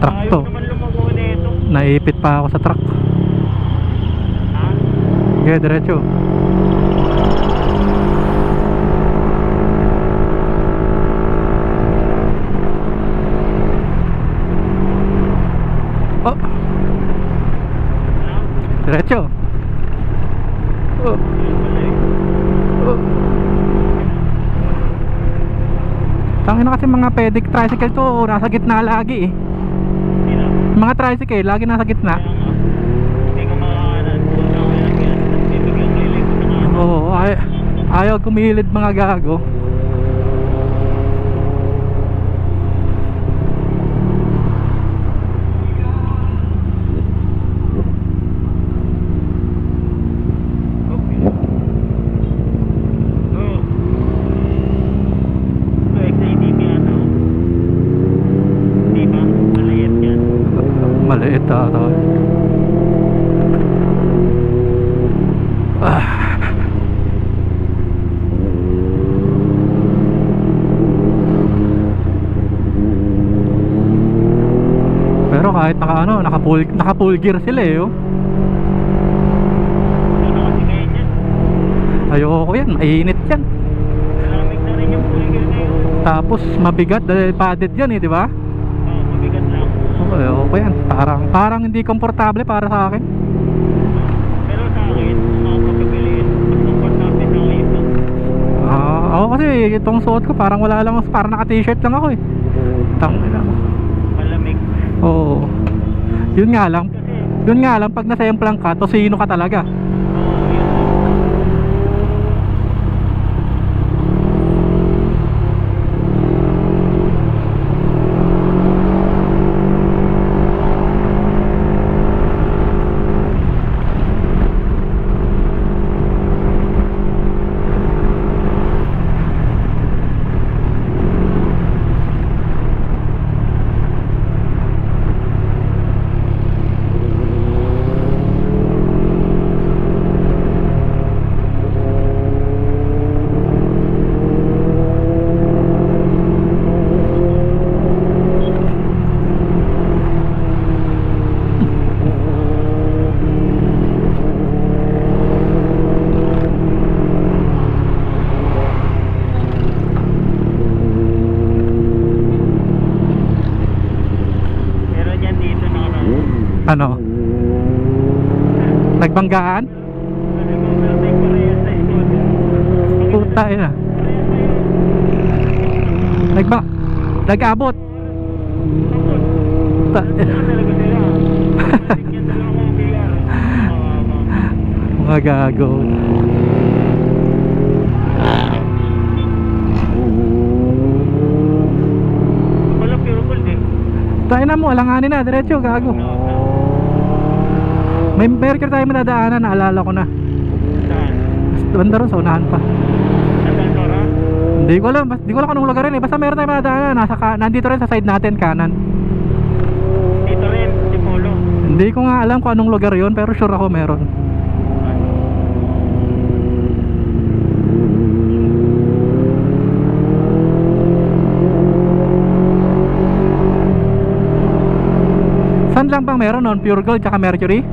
truck to. Ayaw naman lumago nito. Naipit pa ako sa truck. Ha? Okay, diretso. Oh, diretso. Oh. Oh. Tangina kasi mga pedicab tricycle to, nasa gitna lagi eh. Mga tricycle lagi nasa gitna. Hindi ko makakanan. Bibigyan kayo lang ito na nga. Oo, ayaw kumilid mga gago. Maliit ata. Pero kahit naka full gear sila eh oh. Ano kasi ngayon yan? Ayoko yan, mainit yan. Malamig na rin yung puligil na yun. Tapos mabigat dahil padded yan eh, di ba? Oo, mabigat lang. Ayoko yan. Parang hindi komportable para sa akin. Pero sa akin, mga kapabiliin, mas komportable sa akin ito. Ako kasi itong suot ko parang wala lang, parang naka-t-shirt lang ako eh. Tangina. Malamig. Oo. Yun nga lang Kasi, pag nasemplang ka, tosino ka talaga. oo, yun. Meron yan dito na Ano? Nagbanggaan? Puta ina. Nag-abot. Mga gago. Wala pure gold eh. Tayo na mo, alanganin na, diretso, gago. May Mercury tayo madadaanan, naalala ko na. Saan? Banda ron, sa unahan pa. Nasaan Nora? Hindi ko alam anong lugar rin eh. Basta meron tayo madadaanan, nandito rin sa side natin, kanan. Dito rin, si Polo. Hindi ko nga alam kung anong lugar yon, pero sure ako meron. Saan lang bang meron nun? Pure Gold tsaka Mercury?